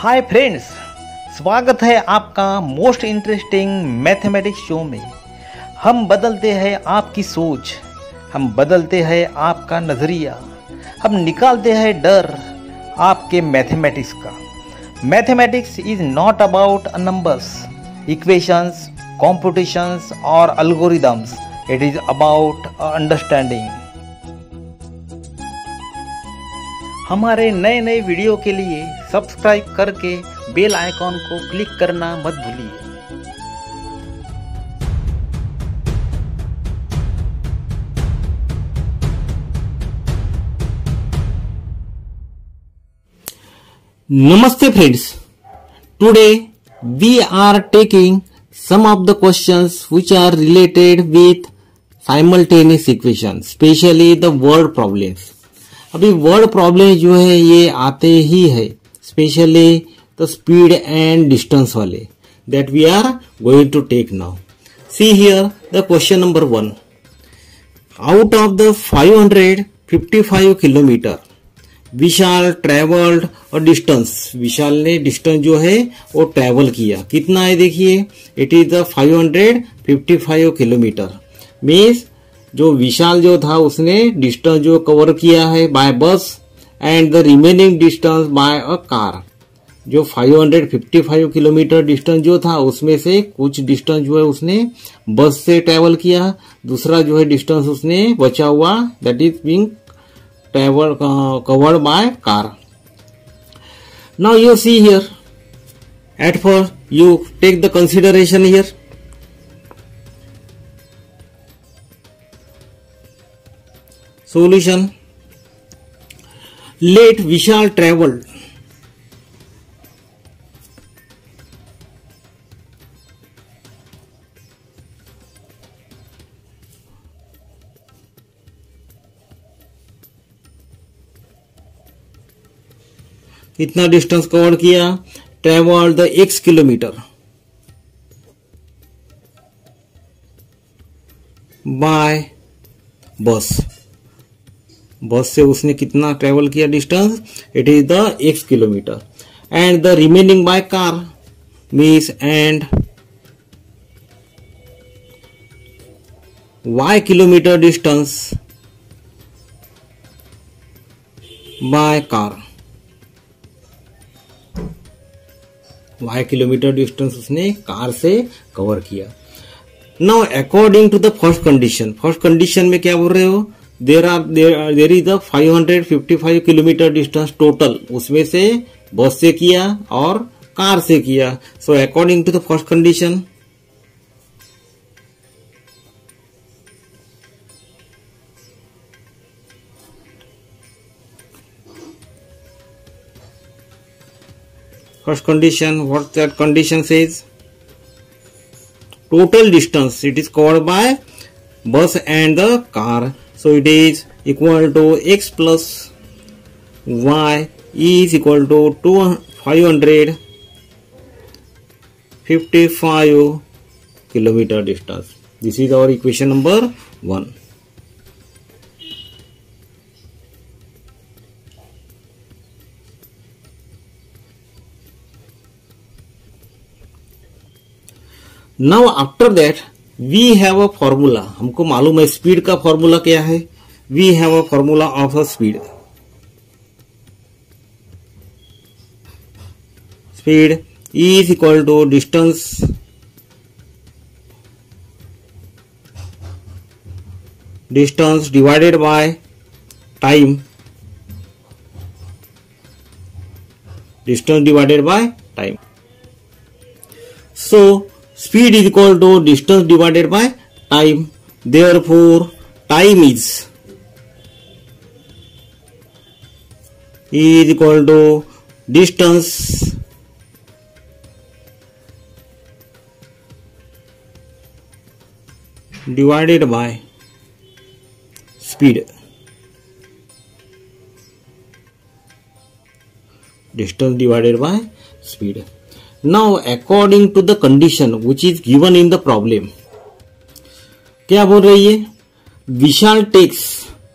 Hi friends, स्वागत है आपका मोस्ट इंटरेस्टिंग मैथमेटिक्स शो में। हम बदलते हैं आपकी सोच, हम बदलते हैं आपका नज़रिया, हम निकालते हैं डर आपके मैथमेटिक्स का। Mathematics is not about numbers, equations, competitions और algorithms. It is about understanding. हमारे नए नए वीडियो के लिए सब्सक्राइब करके बेल आइकॉन को क्लिक करना मत भूलिए। Namaste friends. Today we are taking some of the questions which are related with simultaneous equations, especially the word problems. अभी वर्ड प्रॉब्लम जो है ये आते ही है, specially the speed and distance वाले, that we are going to take now. See here the question number 1. Out of the 555 kilometre Vishal travelled और distance, Vishal ने डिस्टेंस जो है वो ट्रेवल किया, कितना है देखिए, it is the 555 kilometre. Means जो विशाल जो था उसने डिस्टेंस जो कवर किया है बाय बस and the remaining distance by a car. जो 555 किलोमीटर डिस्टेंस जो था उसमें से कुछ डिस्टेंस जो है उसने बस से ट्रेवल किया, दूसरा जो है डिस्टेंस उसने बचा हुआ that is being travel covered by car. Now you see here, at first you take the consideration here. Solution. Let Vishal travel कितना डिस्टेंस कवर किया, travel the x kilometre by bus. Bus से उसने कितना travel किया distance, it is the x kilometre, and the remaining by car means and y kilometre distance by car. y kilometre distance उसने car से cover किया. Now according to the first condition में क्या बोल रहे हो, there is the 555 kilometre distance total, उसमें से बस से किया और कार से किया. So according to the first condition what that condition says, total distance it is covered by bus and the car. So it is equal to x plus y is equal to 555 kilometer distance. This is our equation number 1. Now after that we have a formula. हमको मालूम है speed का formula क्या है. We have a formula of a speed. Speed is equal to distance divided by time. Distance divided by time. So speed is equal to distance divided by time. Therefore, time is equal to distance divided by speed. Distance divided by speed. Now according to the condition which is given in the problem, क्या बोल रही है, Vishal takes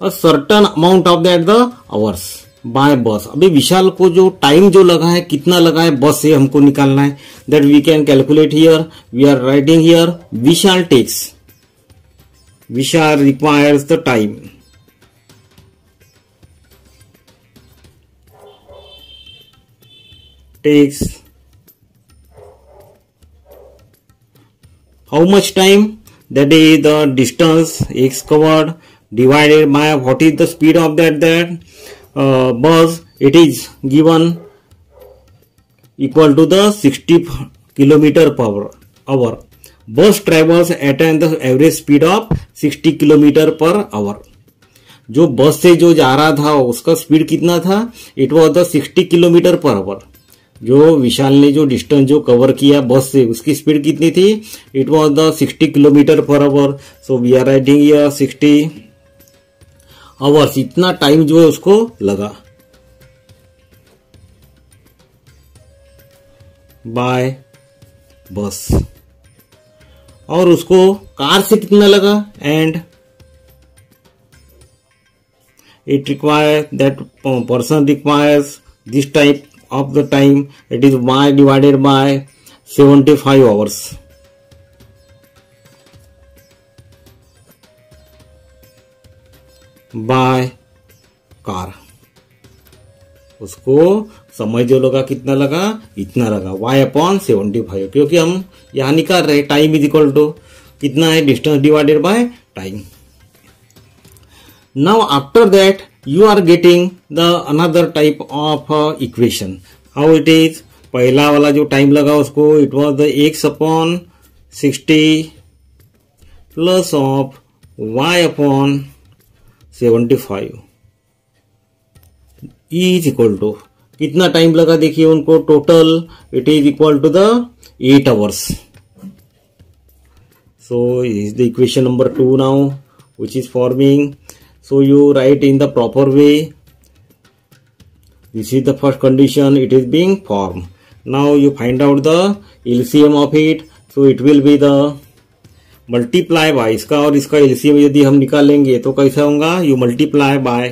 a certain amount of that the hours. By bus. अभी विशाल को जो time जो लगा है कितना लगा है बस से हमको निकालना है। That we can calculate here. We are writing here Vishal requires the time. Takes how much time? That is the distance x covered divided by what is the speed of that bus. It is given equal to the 60 kilometer per hour. Bus travels at an average speed of 60 kilometer per hour. जो बस से जो जा रहा था उसका speed कितना था? It was the 60 kilometre per our. जो विशाल ने जो डिस्टेंस जो कवर किया बस से उसकी स्पीड कितनी थी? It was the 60 kilometre per hour. So we are writing here 60 hours. इतना टाइम जो है उसको लगा बाय बस। और उसको कार से कितना लगा? And it requires that person requires this type of the time. It is y divided by 75 hours. By car. उसको समय जो लगा कितना लगा? इतना लगा y अपॉन 75, क्योंकि हम यहां निकाल रहे टाइम इज इक्वल टू कितना है? Distance divided by time. Now after that you are getting the another type of equation. How it is? पहला वाला जो टाइम लगा उसको it was the x upon 60 plus of y upon 75 is equal to कितना time लगा? देखिए उनको total it is equal to the 8 hours. So is the equation number 2 now which is forming. So you write in the proper way. This is the first condition, it is being formed. Now you find out the LCM of it. So it will be the multiply by इसका और इसका LCM यदि हम निकालेंगे तो कैसा होगा? You multiply by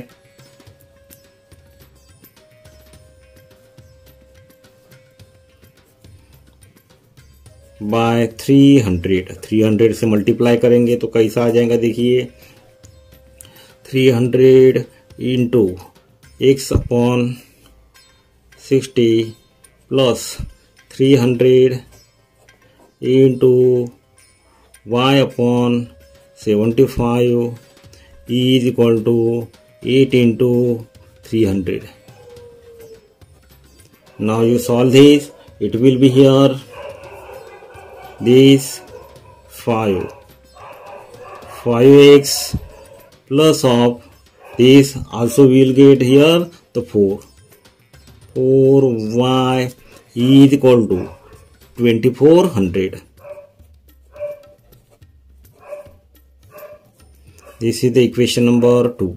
300। 300 से मल्टीप्लाई करेंगे तो कैसा आ जाएगा? देखिए 300 into x upon 60 plus 300 into y upon 75 is equal to 8 into 300. Now you solve this. It will be here this 5x plus of this also we will get here the 4y is equal to 2400. This is the equation number 2.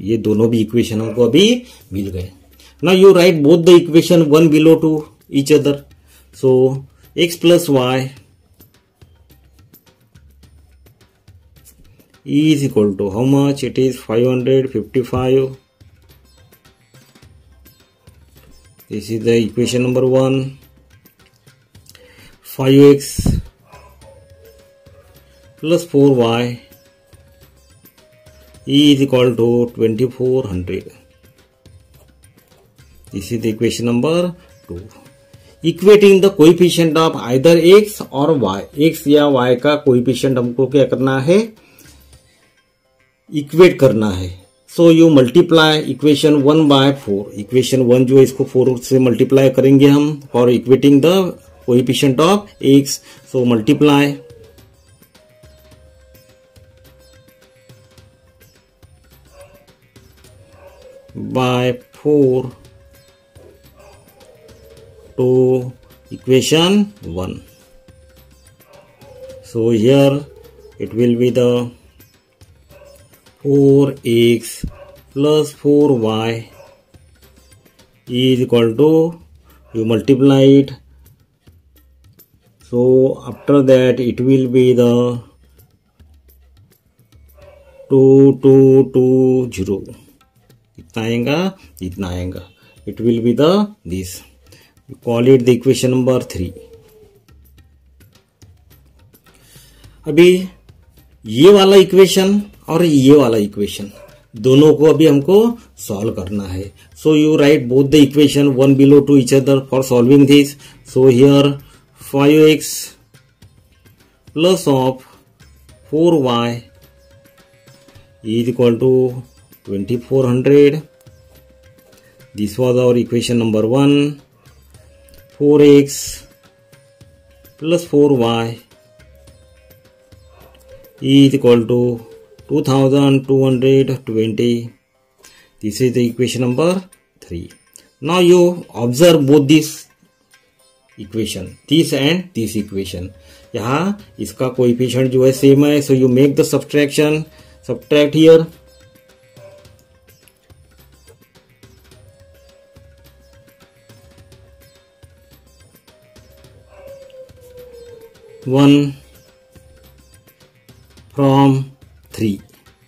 ये दोनों भी equation हमको अभी मिल गए। Now you write both the equation one below to each other. So x plus y is equal to how much? It is 555. This is the equation number 1. 5x plus 4y is equal to 2400. This is the equation number 2. Equating the coefficient of either x or y. x या y का coefficient हमको क्या करना है? Equate करना है. So you multiply equation 1 by 4. Equation 1 जो है इसको 4 से multiply करेंगे हम for equating the coefficient of x. So multiply by 4 to equation 1. So here it will be the 4x plus 4y is equal to, you multiply it, So after that it will be the 2220. कितना आएगा, इतना आएगा. It will be the this. You call it the equation number 3. अभी ये वाला equation और ये वाला इक्वेशन दोनों को अभी हमको सॉल्व करना है. So you write both the equation one below to each other for solving this. So here 5x plus of 4y is equal to 2400. This was our equation number 1. 4x plus 4y is equal to 2220. This is the equation number 3. Now you observe both this equation, this and this equation. यहाँ इसका coefficient जो है same है. So you make the subtraction. Subtract here. One from 3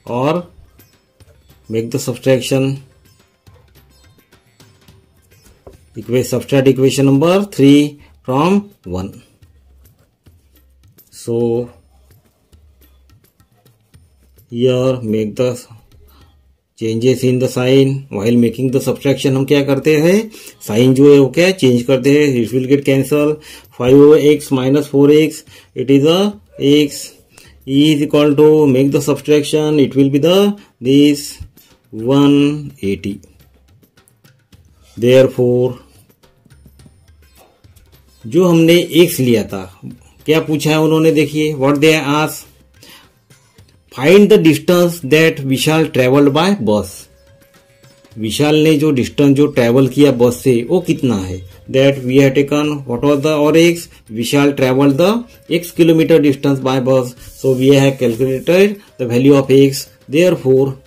or make the subtraction. Subtract equation number 3 from 1. So here make the changes in the sign. While making the subtraction हम क्या करते हैं, sign जो है वो क्या change करते हैं. It will get cancel. 5x minus 4x, it is a x is equal to, make the subtraction, it will be the this 180. Therefore जो हमने x लिया था, क्या पूछा है उन्होंने, देखिए what they asked. Find the distance that Vishal travelled by बस. विशाल ने जो डिस्टेंस जो ट्रेवल किया बस से वो कितना है. That we have taken what was the और x. Vishal travelled the x kilometre distance by bus. So we have calculated the value of x. Therefore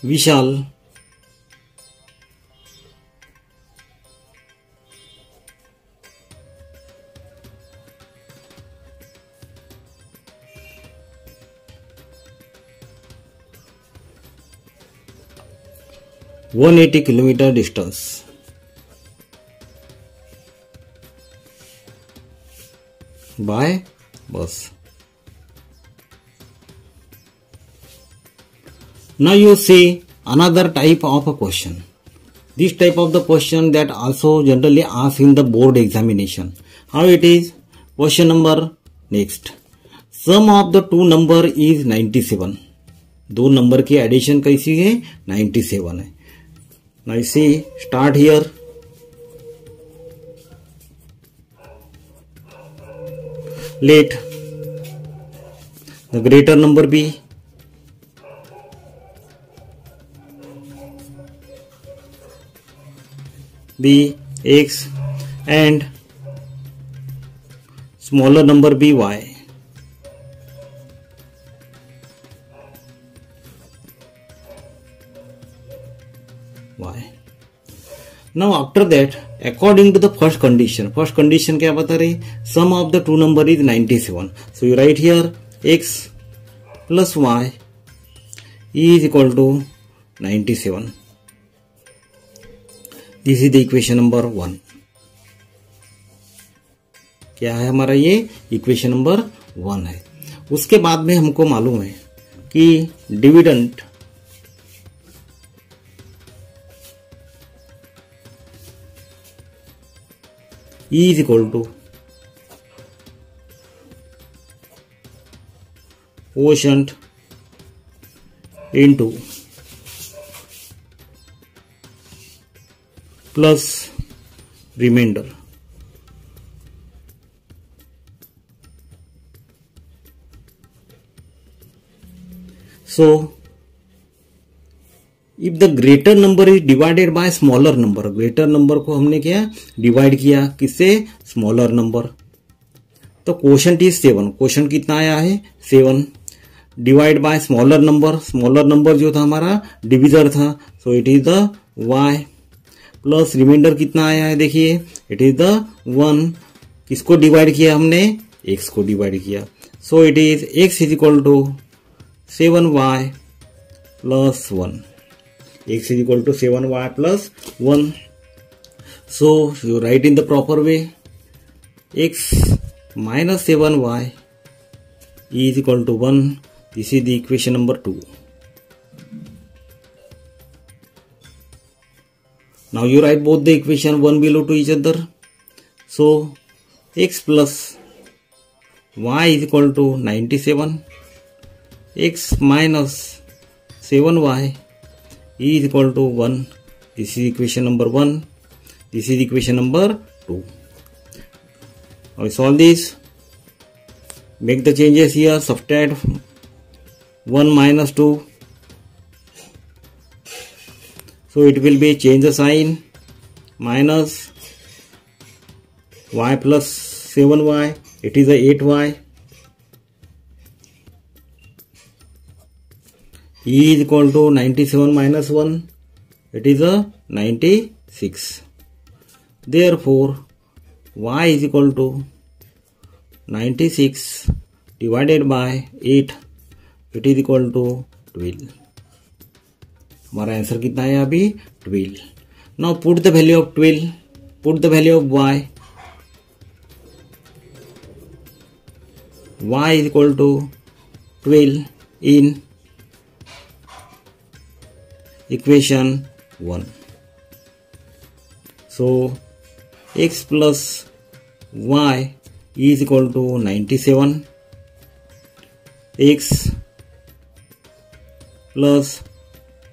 Vishal one 180 kilometre distance by bus. Now you see another type of a question. This type of the question that also generally asked in the board examination. How it is? Question number next. Sum of the two number is 97. दो number की addition कैसी है, 97 है. Now you see, start here. Let the greater number be x and smaller number be y. Now after that, according to the first condition क्या बता रही, sum of the two number is 97. So you write here x plus y is equal to 97. This is the equation number 1. क्या है हमारा, ये equation number 1 है. उसके बाद में हमको मालूम है कि dividend is equal to quotient into plus remainder. So if the greater number is divided by smaller number, greater number को हमने क्या डिवाइड किया किससे, स्मॉलर नंबर. तो क्वोशंट इज 7. क्वोशंट कितना आया है, 7. Divide by smaller number, smaller number जो था हमारा डिविजर था. So it is the y. Plus remainder कितना आया है देखिए, इट इज द 1. किसको डिवाइड किया हमने, x को डिवाइड किया. So it is x is equal to 7y plus 1. x is equal to 7y plus 1. So you write in the proper way, x minus 7y is equal to 1. This is the equation number 2. Now you write both the equation one below to each other. So x plus y is equal to 97. X minus 7y is equal to 1. This is equation number 1. This is equation number 2. Now solve this. Make the changes here. Subtract 1 minus 2. So it will be change the sign, minus y plus 7y, it is a 8y. E is equal to 97 minus 1, it is a 96. Therefore y is equal to 96 divided by 8, it is equal to 12. हमारा answer कितना है अभी 12. Now put the value of 12, put the value of y. y is equal to 12 in equation 1. So x plus y is equal to 97. X plus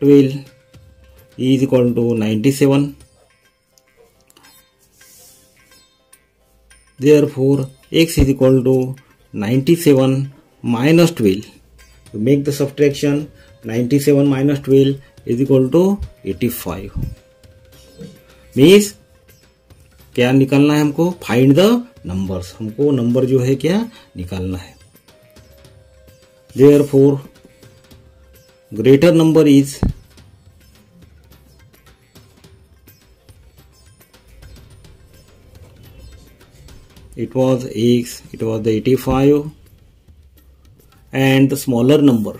12 is equal to 97. Therefore x is equal to 97 minus 12. To make the subtraction, 97 minus 12 is equal to 85. Means क्या निकालना है हमको, find the numbers. हमको number जो है क्या निकालना है. Therefore greater number is it was x, it was the 85, and the smaller number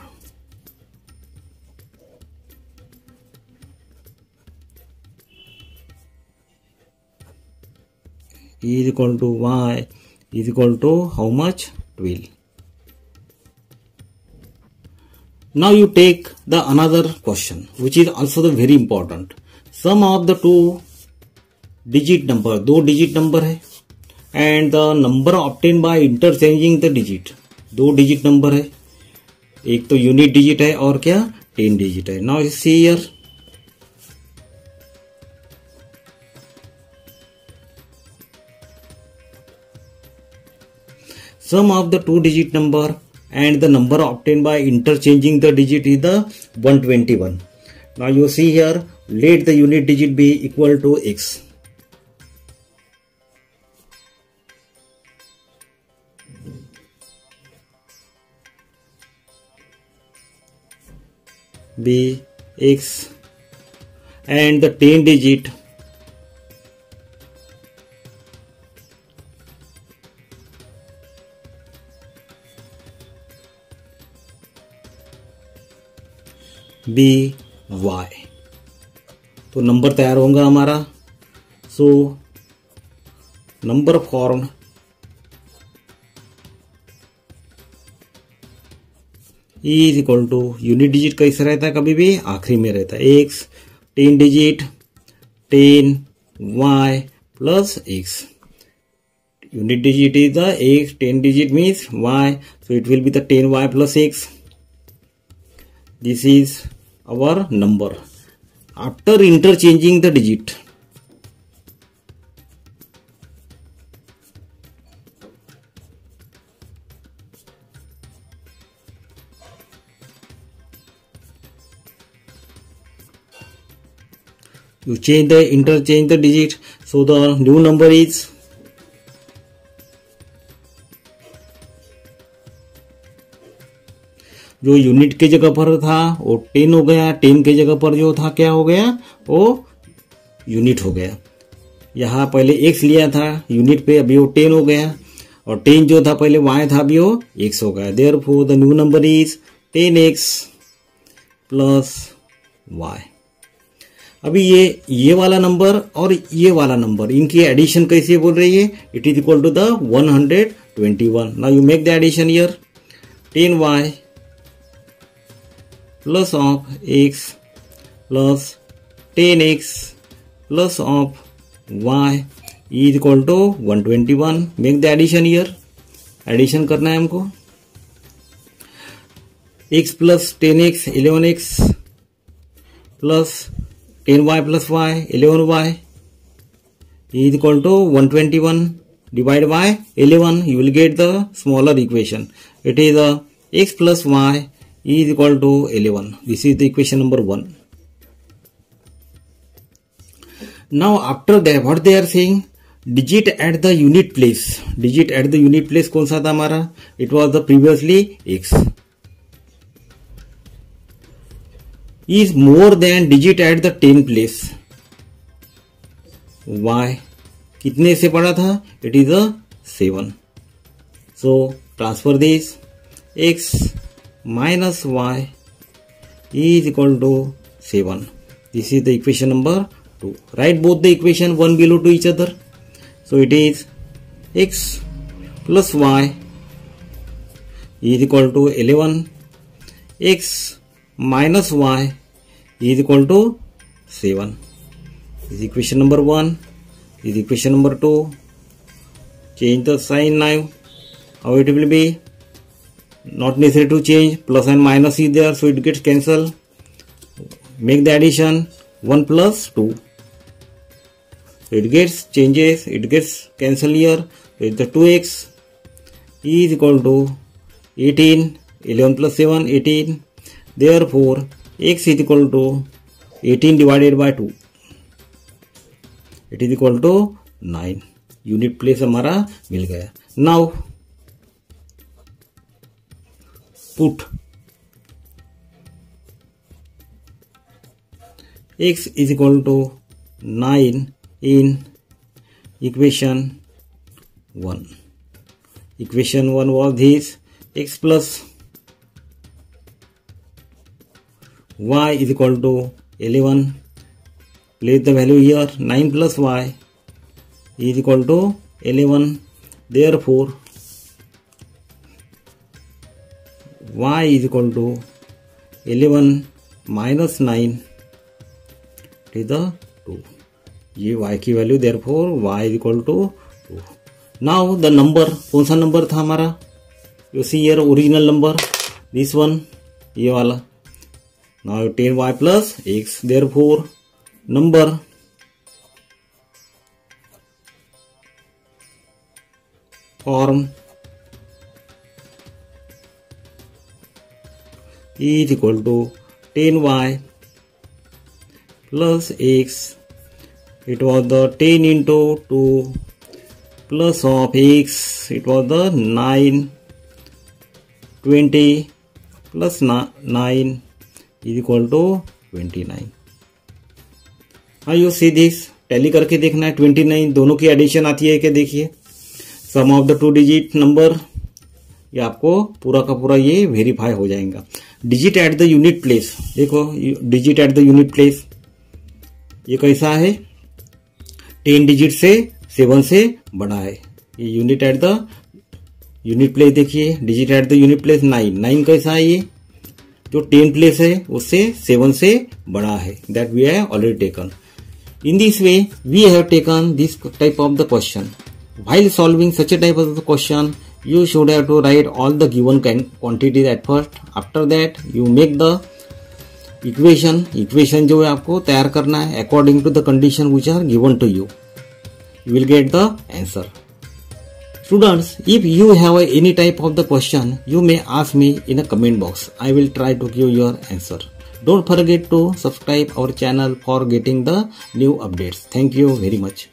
is equal to y is equal to how much, 12. Now you take the another question which is also the very important. Sum of the two digit number, दो digit number है, and the number obtained by interchanging the digit. दो digit number है, एक तो unit digit है और क्या 10 digit है. Now you see here, sum of the two digit number and the number obtained by interchanging the digit is the 121. Now you see here, let the unit digit be equal to x. Be x and the 10 digit be y. तो number तैयार होगा हमारा. So number form is equal to, unit digit कैसे रहता है, कभी भी आखिरी में रहता है. X 10 digit 10 y plus x. Unit digit is the x, 10 digit means y, so it will be the 10y plus x. This is our number after interchanging the digit. You interchange the digit, so the new number is जो unit के जगह पर था वो 10 हो गया, 10 के जगह पर जो था क्या हो गया, वो यूनिट हो गया। यहाँ पहले x लिया था यूनिट पे, अभी वो 10 हो गया, और 10 जो था पहले y था, अभी वो x हो गया। Therefore the new number is 10x plus y। अभी ये वाला नंबर और ये वाला नंबर, इनकी एडिशन कैसे बोल रही है? It is equal to the 121। Now you make the addition here. 10y plus of x plus 10x plus of y is equal to 121. Make the addition here. Addition करना है हमको। x plus 10x 11x plus 10y plus y 11y is equal to 121. Divide by 11, you will get the smaller equation. It is x plus y is equal to 11. This is the equation number 1. Now after that, what they are saying? Digit at the unit place. Digit at the unit place कौन सा था हमारा? It was the previously x. Is more than digit at the 10 place. Y कितने से बड़ा था? It is a 7. So transfer this. X minus y is equal to 7. This is the equation number 2. Write both the equation one below to each other. So it is x plus y is equal to 11. X minus y is equal to 7. This is equation number 1. This is equation number 2. Change the sign now. How it will be? Not necessary to change. Plus and minus is there, so it gets cancelled. Make the addition. 1 plus 2. So it gets changes. It gets cancelled here. So it's the 2x is equal to 18. 11 plus 7, 18. Therefore, x is equal to 18 divided by 2. It is equal to 9. Unit place हमारा मिल गया। Now put x is equal to 9 in equation 1. Equation 1 was this: x plus y is equal to 11. Place the value here. 9 plus y is equal to 11. Therefore, y is equal to 11 minus 9 is the 2. ये y की value, therefore y is equal to 2. Now the number, कौन सा number था हमारा? You see here original number, this one, ये वाला. Now 10y plus x, therefore number form is equal to 10y plus x. It was the 10 into 2 plus of x. It was the 9. 20 plus 9 is equal to 29. हाँ, you see this, tally करके देखना है। 29 दोनों की addition आती है क्या? देखिए, sum of the 2 digit number, ये आपको पूरा का पूरा ये वेरीफाई हो जाएगा। Digit at the unit place, देखो digit at the unit place ये कैसा है? 10 डिजिट से 7 से बड़ा है। ये unit at the unit place देखिए, digit at the unit place 9 कैसा है? ये जो 10 प्लेस है उससे 7 से बड़ा है। That we have already taken. In this way, we have taken this type of the question. While solving such a type of the question, you should have to write all the given quantities at first. After that, you make the equation. Equation जो है आपको तैयार करना है according to the condition which are given to you. You will get the answer. Students, if you have any type of the question, you may ask me in a comment box. I will try to give your answer. Don't forget to subscribe our channel for getting the new updates. Thank you very much.